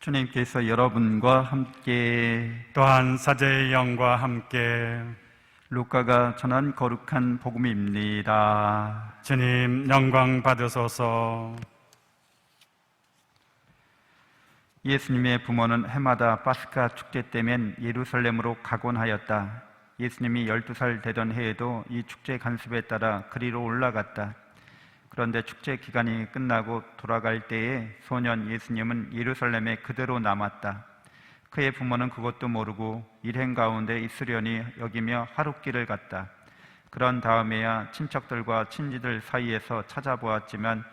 주님께서 여러분과 함께 또한 사제의 영과 함께 루카가 전한 거룩한 복음입니다. 주님 영광 받으소서. 예수님의 부모는 해마다 파스카 축제 때면 예루살렘으로 가곤 하였다. 예수님이 12살 되던 해에도 이 축제 간습에 따라 그리로 올라갔다. 그런데 축제 기간이 끝나고 돌아갈 때에 소년 예수님은 예루살렘에 그대로 남았다. 그의 부모는 그것도 모르고 일행 가운데 있으려니 여기며 하룻길을 갔다. 그런 다음에야 친척들과 친지들 사이에서 찾아보았지만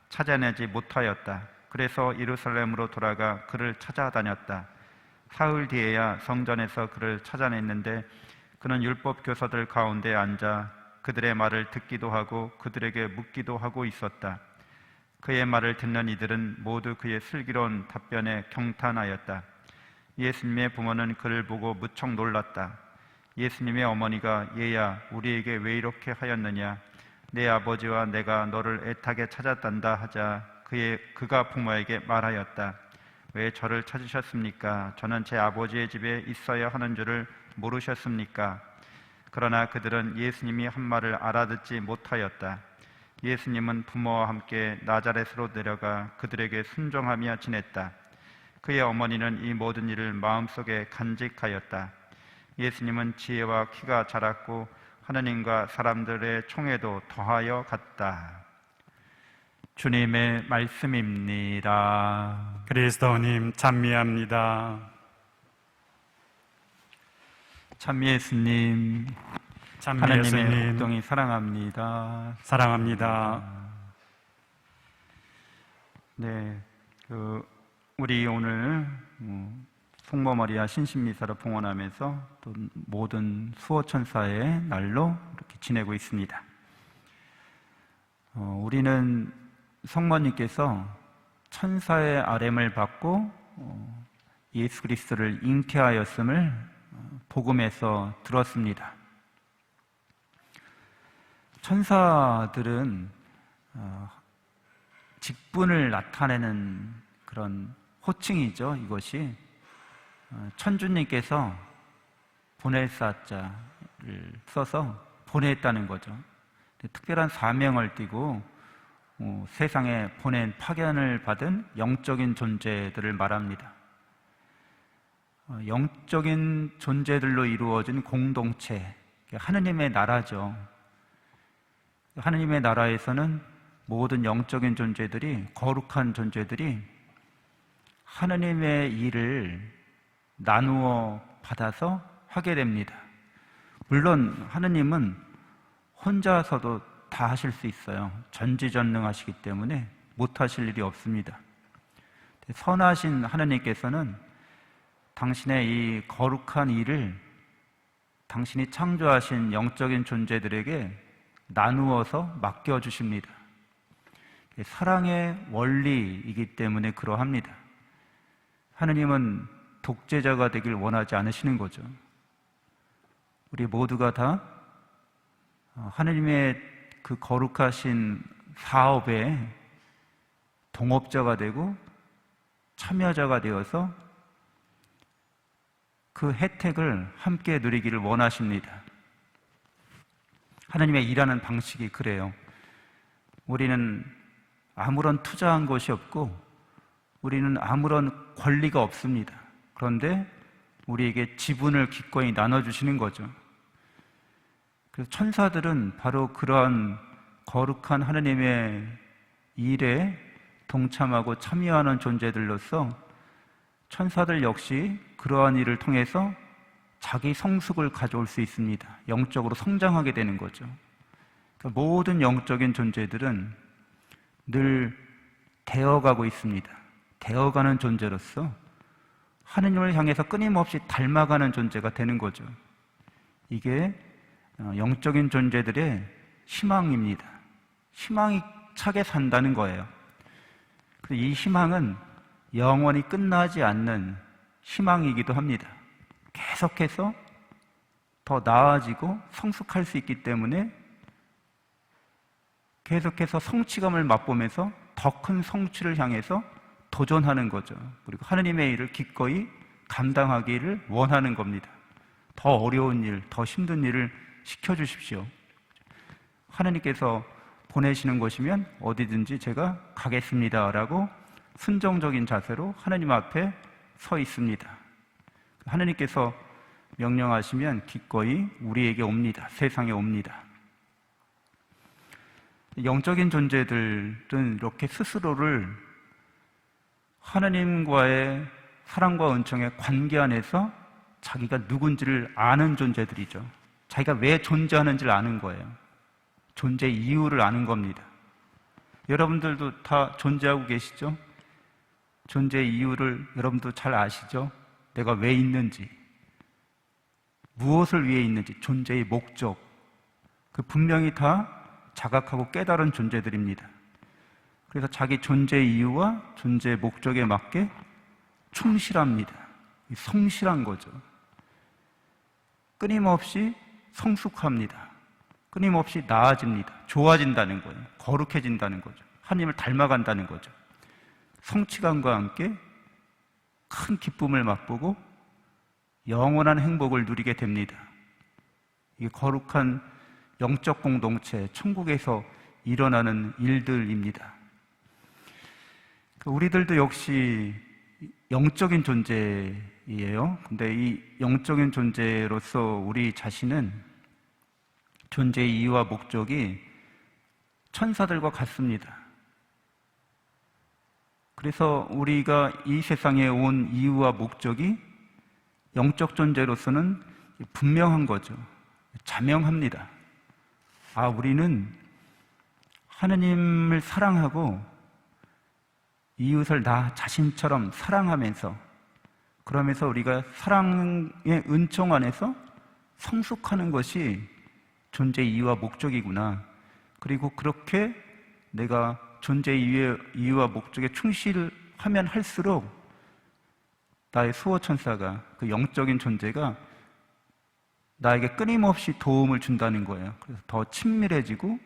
찾아내지 못하였다. 그래서 예루살렘으로 돌아가 그를 찾아다녔다. 사흘 뒤에야 성전에서 그를 찾아냈는데 그는 율법 교사들 가운데 앉아 그들의 말을 듣기도 하고 그들에게 묻기도 하고 있었다. 그의 말을 듣는 이들은 모두 그의 슬기로운 답변에 경탄하였다. 예수님의 부모는 그를 보고 무척 놀랐다. 예수님의 어머니가 얘야 우리에게 왜 이렇게 하였느냐, 내 아버지와 내가 너를 애타게 찾았단다 하자 그가 부모에게 말하였다. 왜 저를 찾으셨습니까? 저는 제 아버지의 집에 있어야 하는 줄을 모르셨습니까? 그러나 그들은 예수님이 한 말을 알아듣지 못하였다. 예수님은 부모와 함께 나자렛으로 내려가 그들에게 순종하며 지냈다. 그의 어머니는 이 모든 일을 마음속에 간직하였다. 예수님은 지혜와 키가 자랐고 하느님과 사람들의 총애도 더하여 갔다. 주님의 말씀입니다. 그리스도님 찬미합니다. 찬미 예수님, 찬미 하나님의 예수님 복동이 사랑합니다. 사랑합니다. 네, 우리 오늘 성모 마리아 신신미사를 봉헌하면서 또 모든 수호천사의 날로 이렇게 지내고 있습니다. 우리는 성모님께서 천사의 아뢰을 받고 예수 그리스도를 잉태하였음을 복음에서 들었습니다. 천사들은 직분을 나타내는 그런 호칭이죠. 이것이 천주님께서 보낼사자를 써서 보냈다는 거죠. 특별한 사명을 띠고 세상에 파견을 받은 영적인 존재들을 말합니다. 영적인 존재들로 이루어진 공동체, 하느님의 나라죠. 하느님의 나라에서는 모든 영적인 존재들이, 거룩한 존재들이 하느님의 일을 나누어 받아서 하게 됩니다. 물론 하느님은 혼자서도 다 하실 수 있어요. 전지전능하시기 때문에 못하실 일이 없습니다. 선하신 하느님께서는 당신의 이 거룩한 일을 당신이 창조하신 영적인 존재들에게 나누어서 맡겨주십니다. 사랑의 원리이기 때문에 그러합니다. 하느님은 독재자가 되길 원하지 않으시는 거죠. 우리 모두가 다 하느님의 그 거룩하신 사업에 동업자가 되고 참여자가 되어서 그 혜택을 함께 누리기를 원하십니다. 하나님의 일하는 방식이 그래요. 우리는 아무런 투자한 것이 없고 우리는 아무런 권리가 없습니다. 그런데 우리에게 지분을 기꺼이 나눠주시는 거죠. 그래서 천사들은 바로 그러한 거룩한 하나님의 일에 동참하고 참여하는 존재들로서 천사들 역시 그러한 일을 통해서 자기 성숙을 가져올 수 있습니다. 영적으로 성장하게 되는 거죠. 그러니까 모든 영적인 존재들은 늘 되어가고 있습니다. 되어가는 존재로서 하느님을 향해서 끊임없이 닮아가는 존재가 되는 거죠. 이게 영적인 존재들의 희망입니다. 희망이 차게 산다는 거예요. 이 희망은 영원히 끝나지 않는 희망이기도 합니다. 계속해서 더 나아지고 성숙할 수 있기 때문에 계속해서 성취감을 맛보면서 더 큰 성취를 향해서 도전하는 거죠. 그리고 하느님의 일을 기꺼이 감당하기를 원하는 겁니다. 더 어려운 일, 더 힘든 일을 시켜주십시오. 하느님께서 보내시는 곳이면 어디든지 제가 가겠습니다라고 순종적인 자세로 하느님 앞에 서 있습니다. 하느님께서 명령하시면 기꺼이 우리에게 옵니다. 세상에 옵니다. 영적인 존재들은 이렇게 스스로를 하느님과의 사랑과 은총의 관계 안에서 자기가 누군지를 아는 존재들이죠. 자기가 왜 존재하는지를 아는 거예요. 존재 이유를 아는 겁니다. 여러분들도 다 존재하고 계시죠? 존재 이유를 여러분도 잘 아시죠? 내가 왜 있는지, 무엇을 위해 있는지, 존재의 목적, 그 분명히 다 자각하고 깨달은 존재들입니다. 그래서 자기 존재 이유와 존재 목적에 맞게 충실합니다. 성실한 거죠. 끊임없이 성숙합니다. 끊임없이 나아집니다. 좋아진다는 거예요. 거룩해진다는 거죠. 하나님을 닮아간다는 거죠. 성취감과 함께 큰 기쁨을 맛보고 영원한 행복을 누리게 됩니다. 이게 거룩한 영적 공동체, 천국에서 일어나는 일들입니다. 우리들도 역시 영적인 존재예요. 근데 이 영적인 존재로서 우리 자신은 존재의 이유와 목적이 천사들과 같습니다. 그래서 우리가 이 세상에 온 이유와 목적이 영적 존재로서는 분명한 거죠. 자명합니다. 아, 우리는 하느님을 사랑하고 이웃을 나 자신처럼 사랑하면서, 그러면서 우리가 사랑의 은총 안에서 성숙하는 것이 존재의 이유와 목적이구나. 그리고 그렇게 내가 존재의 이유와 목적에 충실하면 할수록 나의 수호천사가, 그 영적인 존재가 나에게 끊임없이 도움을 준다는 거예요. 그래서 더 친밀해지고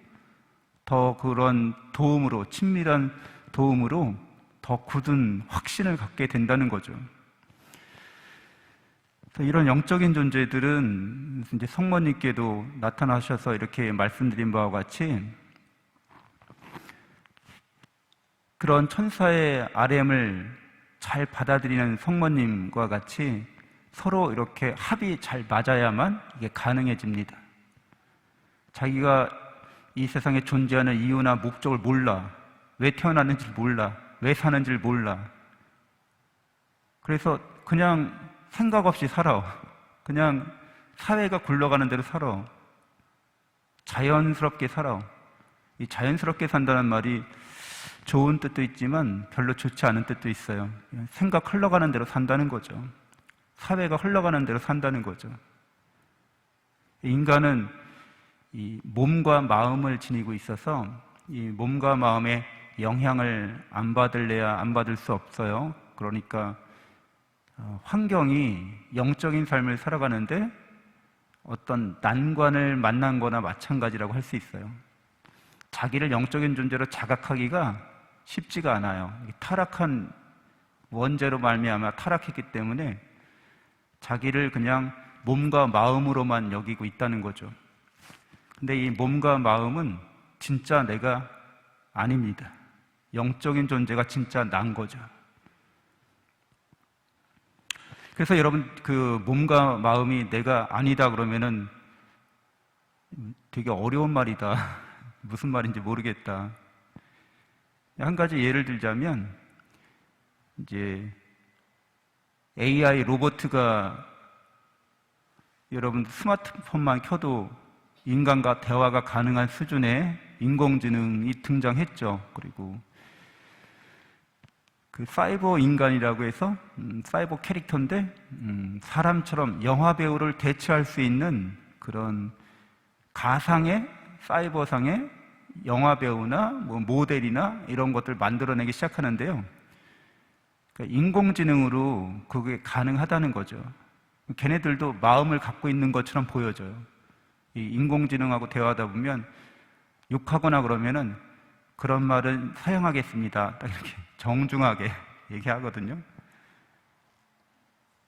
더 그런 도움으로, 친밀한 도움으로 더 굳은 확신을 갖게 된다는 거죠. 이런 영적인 존재들은 이제 성모님께도 나타나셔서 이렇게 말씀드린 바와 같이 그런 천사의 RM을 잘 받아들이는 성모님과 같이 서로 이렇게 합이 잘 맞아야만 이게 가능해집니다. 자기가 이 세상에 존재하는 이유나 목적을 몰라. 왜 태어났는지 몰라. 왜 사는지를 몰라. 그래서 그냥 생각 없이 살아. 그냥 사회가 굴러가는 대로 살아. 자연스럽게 살아. 이 자연스럽게 산다는 말이 좋은 뜻도 있지만 별로 좋지 않은 뜻도 있어요. 생각 흘러가는 대로 산다는 거죠. 사회가 흘러가는 대로 산다는 거죠. 인간은 이 몸과 마음을 지니고 있어서 이 몸과 마음의 영향을 안 받을래야 안 받을 수 없어요. 그러니까 환경이 영적인 삶을 살아가는데 어떤 난관을 만난 거나 마찬가지라고 할 수 있어요. 자기를 영적인 존재로 자각하기가 쉽지가 않아요. 타락한 원죄로 말미암아 타락했기 때문에 자기를 그냥 몸과 마음으로만 여기고 있다는 거죠. 근데 이 몸과 마음은 진짜 내가 아닙니다. 영적인 존재가 진짜 난 거죠. 그래서 여러분, 그 몸과 마음이 내가 아니다 그러면은 되게 어려운 말이다. 무슨 말인지 모르겠다. 한 가지 예를 들자면, 이제 AI 로봇가 여러분 스마트폰만 켜도 인간과 대화가 가능한 수준의 인공지능이 등장했죠. 그리고 그 사이버 인간이라고 해서 사이버 캐릭터인데 사람처럼 영화 배우를 대체할 수 있는 그런 가상의 사이버상의 영화 배우나 뭐 모델이나 이런 것들 만들어내기 시작하는데요. 그러니까 인공지능으로 그게 가능하다는 거죠. 걔네들도 마음을 갖고 있는 것처럼 보여져요. 이 인공지능하고 대화하다 보면 욕하거나 그러면은 그런 말은 사용하겠습니다. 딱 이렇게 정중하게 얘기하거든요.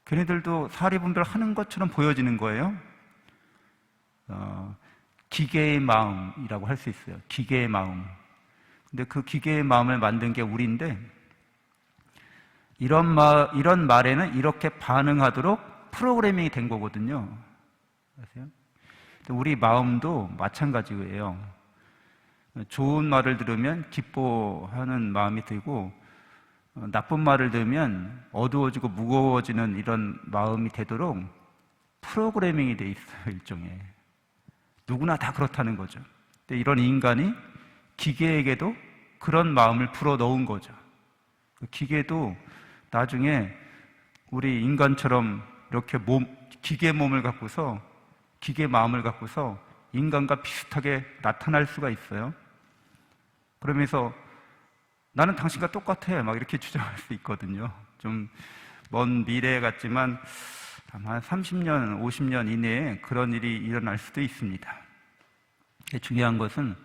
걔네들도 사리분별 하는 것처럼 보여지는 거예요. 기계의 마음이라고 할 수 있어요. 기계의 마음. 근데 그 기계의 마음을 만든 게 우리인데, 이런 말에는 이렇게 반응하도록 프로그래밍이 된 거거든요. 아세요? 우리 마음도 마찬가지예요. 좋은 말을 들으면 기뻐하는 마음이 들고, 나쁜 말을 들으면 어두워지고 무거워지는 이런 마음이 되도록 프로그래밍이 돼 있어요, 일종의. 누구나 다 그렇다는 거죠. 근데 이런 인간이 기계에게도 그런 마음을 불어 넣은 거죠. 그 기계도 나중에 우리 인간처럼 이렇게 기계 몸을 갖고서, 기계 마음을 갖고서 인간과 비슷하게 나타날 수가 있어요. 그러면서 나는 당신과 똑같아, 막 이렇게 주장할 수 있거든요. 좀 먼 미래 같지만 아마 30년, 50년 이내에 그런 일이 일어날 수도 있습니다. 중요한 것은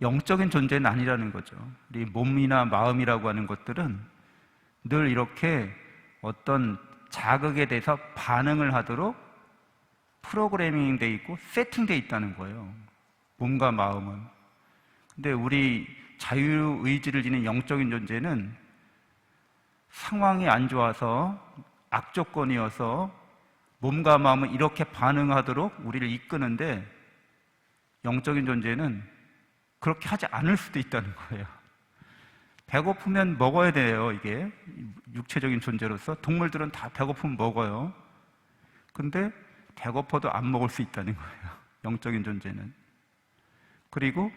영적인 존재는 아니라는 거죠. 우리 몸이나 마음이라고 하는 것들은 늘 이렇게 어떤 자극에 대해서 반응을 하도록 프로그래밍 돼 있고 세팅돼 있다는 거예요. 몸과 마음은. 근데 우리 자유의지를 지닌 영적인 존재는 상황이 안 좋아서, 악조건이어서 몸과 마음은 이렇게 반응하도록 우리를 이끄는데, 영적인 존재는 그렇게 하지 않을 수도 있다는 거예요. 배고프면 먹어야 돼요, 이게. 육체적인 존재로서. 동물들은 다 배고프면 먹어요. 근데 배고파도 안 먹을 수 있다는 거예요, 영적인 존재는. 그리고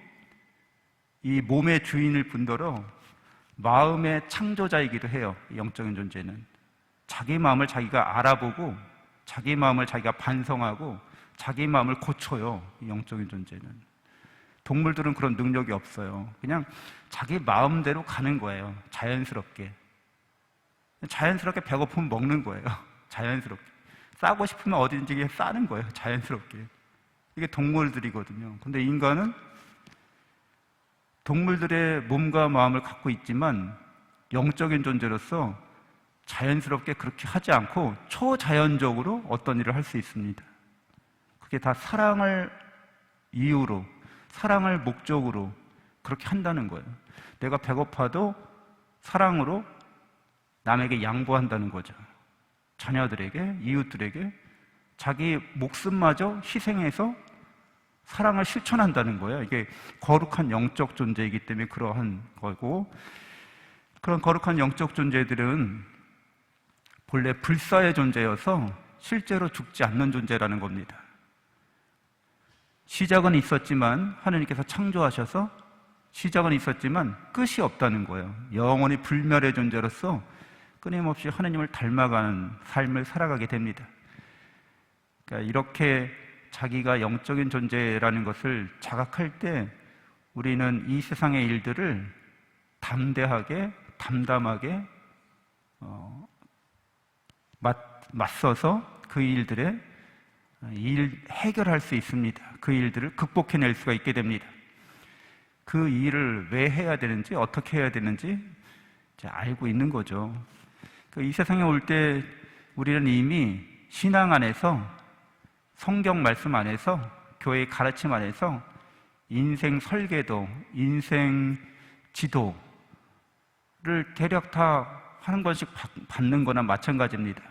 이 몸의 주인일 뿐더러 마음의 창조자이기도 해요, 영적인 존재는. 자기 마음을 자기가 알아보고, 자기 마음을 자기가 반성하고, 자기 마음을 고쳐요, 영적인 존재는. 동물들은 그런 능력이 없어요. 그냥 자기 마음대로 가는 거예요, 자연스럽게. 자연스럽게 배고프면 먹는 거예요, 자연스럽게. 싸고 싶으면 어딘지 싸는 거예요, 자연스럽게. 이게 동물들이거든요. 근데 인간은 동물들의 몸과 마음을 갖고 있지만 영적인 존재로서 자연스럽게 그렇게 하지 않고 초자연적으로 어떤 일을 할 수 있습니다. 그게 다 사랑을 이유로, 사랑을 목적으로 그렇게 한다는 거예요. 내가 배고파도 사랑으로 남에게 양보한다는 거죠. 자녀들에게, 이웃들에게 자기 목숨마저 희생해서 사랑을 실천한다는 거예요. 이게 거룩한 영적 존재이기 때문에 그러한 거고, 그런 거룩한 영적 존재들은 본래 불사의 존재여서 실제로 죽지 않는 존재라는 겁니다. 시작은 있었지만, 하느님께서 창조하셔서 시작은 있었지만 끝이 없다는 거예요. 영원히 불멸의 존재로서 끊임없이 하느님을 닮아가는 삶을 살아가게 됩니다. 그러니까 이렇게 자기가 영적인 존재라는 것을 자각할 때 우리는 이 세상의 일들을 담대하게, 담담하게 맞서서 그 일들에 해결할 수 있습니다. 그 일들을 극복해낼 수가 있게 됩니다. 그 일을 왜 해야 되는지, 어떻게 해야 되는지 이제 알고 있는 거죠. 이 세상에 올 때 우리는 이미 신앙 안에서, 성경 말씀 안에서, 교회의 가르침 안에서 인생 설계도, 인생 지도를 대략 다 한 권씩 받는 거나 마찬가지입니다.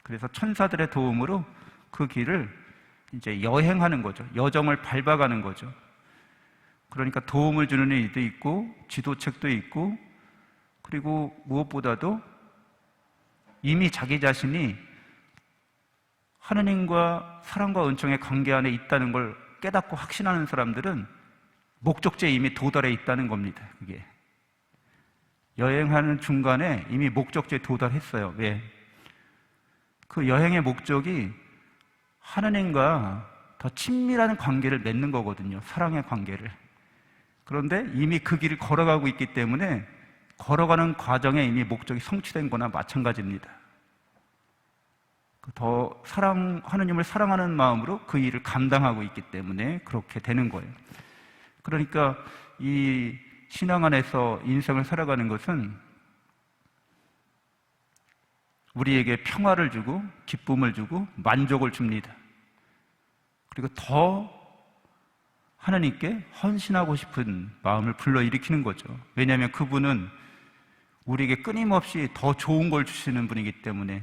그래서 천사들의 도움으로 그 길을 이제 여행하는 거죠. 여정을 밟아가는 거죠. 그러니까 도움을 주는 이도 있고, 지도책도 있고, 그리고 무엇보다도 이미 자기 자신이 하느님과 사랑과 은총의 관계 안에 있다는 걸 깨닫고 확신하는 사람들은 목적지에 이미 도달해 있다는 겁니다. 그게 여행하는 중간에 이미 목적지에 도달했어요. 왜? 그 여행의 목적이 하느님과 더 친밀한 관계를 맺는 거거든요. 사랑의 관계를. 그런데 이미 그 길을 걸어가고 있기 때문에 걸어가는 과정에 이미 목적이 성취된 거나 마찬가지입니다. 더 하느님을 사랑하는 마음으로 그 일을 감당하고 있기 때문에 그렇게 되는 거예요. 그러니까 이 신앙 안에서 인생을 살아가는 것은 우리에게 평화를 주고 기쁨을 주고 만족을 줍니다. 그리고 더 하나님께 헌신하고 싶은 마음을 불러일으키는 거죠. 왜냐하면 그분은 우리에게 끊임없이 더 좋은 걸 주시는 분이기 때문에.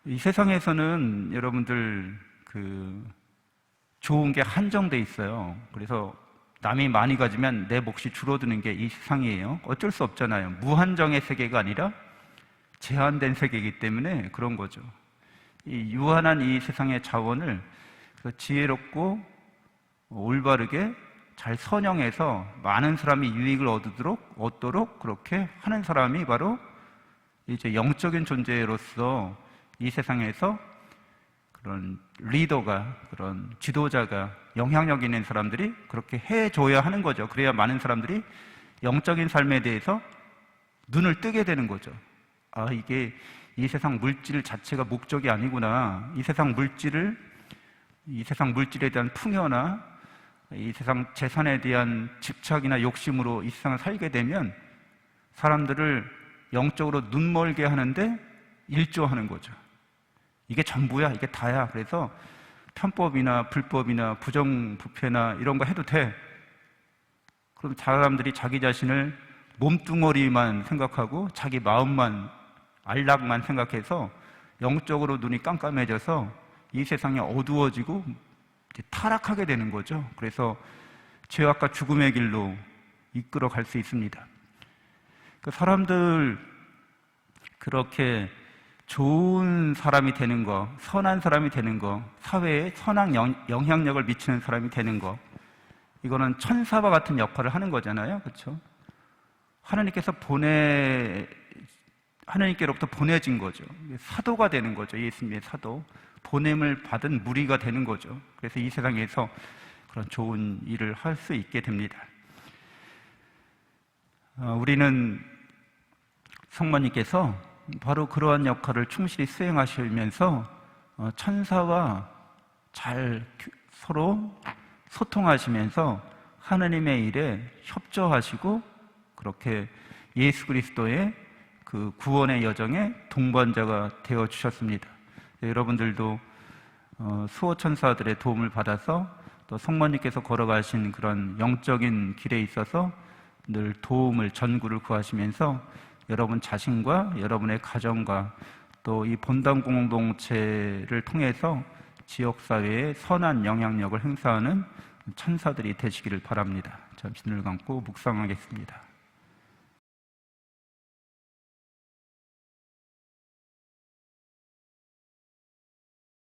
이 세상에서는 여러분들 좋은 게 한정돼 있어요. 그래서 남이 많이 가지면 내 몫이 줄어드는 게 이 세상이에요. 어쩔 수 없잖아요. 무한정의 세계가 아니라 제한된 세계이기 때문에 그런 거죠. 이 유한한 이 세상의 자원을 지혜롭고 올바르게 잘 선영해서 많은 사람이 유익을 얻도록 그렇게 하는 사람이 바로 이제 영적인 존재로서 이 세상에서 그런 리더가, 그런 지도자가, 영향력 있는 사람들이 그렇게 해줘야 하는 거죠. 그래야 많은 사람들이 영적인 삶에 대해서 눈을 뜨게 되는 거죠. 아, 이게 이 세상 물질 자체가 목적이 아니구나. 이 세상 물질에 대한 풍요나 이 세상 재산에 대한 집착이나 욕심으로 이 세상을 살게 되면 사람들을 영적으로 눈멀게 하는데 일조하는 거죠. 이게 전부야, 이게 다야. 그래서 편법이나 불법이나 부정부패나 이런 거 해도 돼. 그럼 사람들이 자기 자신을 몸뚱어리만 생각하고 자기 마음만, 안락만 생각해서 영적으로 눈이 깜깜해져서 이 세상이 어두워지고 타락하게 되는 거죠. 그래서 죄악과 죽음의 길로 이끌어 갈 수 있습니다. 사람들 그렇게 좋은 사람이 되는 거, 선한 사람이 되는 거, 사회에 선한 영향력을 미치는 사람이 되는 거, 이거는 천사와 같은 역할을 하는 거잖아요. 그렇죠? 하나님께로부터 보내진 거죠. 사도가 되는 거죠. 예수님의 사도. 보냄을 받은 무리가 되는 거죠. 그래서 이 세상에서 그런 좋은 일을 할 수 있게 됩니다. 우리는 성모님께서 바로 그러한 역할을 충실히 수행하시면서 천사와 잘 서로 소통하시면서 하나님의 일에 협조하시고 그렇게 예수 그리스도의 그 구원의 여정에 동반자가 되어 주셨습니다. 여러분들도 수호천사들의 도움을 받아서 또 성모님께서 걸어가신 그런 영적인 길에 있어서 늘 도움을, 전구를 구하시면서 여러분 자신과 여러분의 가정과 또 이 본당 공동체를 통해서 지역사회에 선한 영향력을 행사하는 천사들이 되시기를 바랍니다. 잠시 눈을 감고 묵상하겠습니다.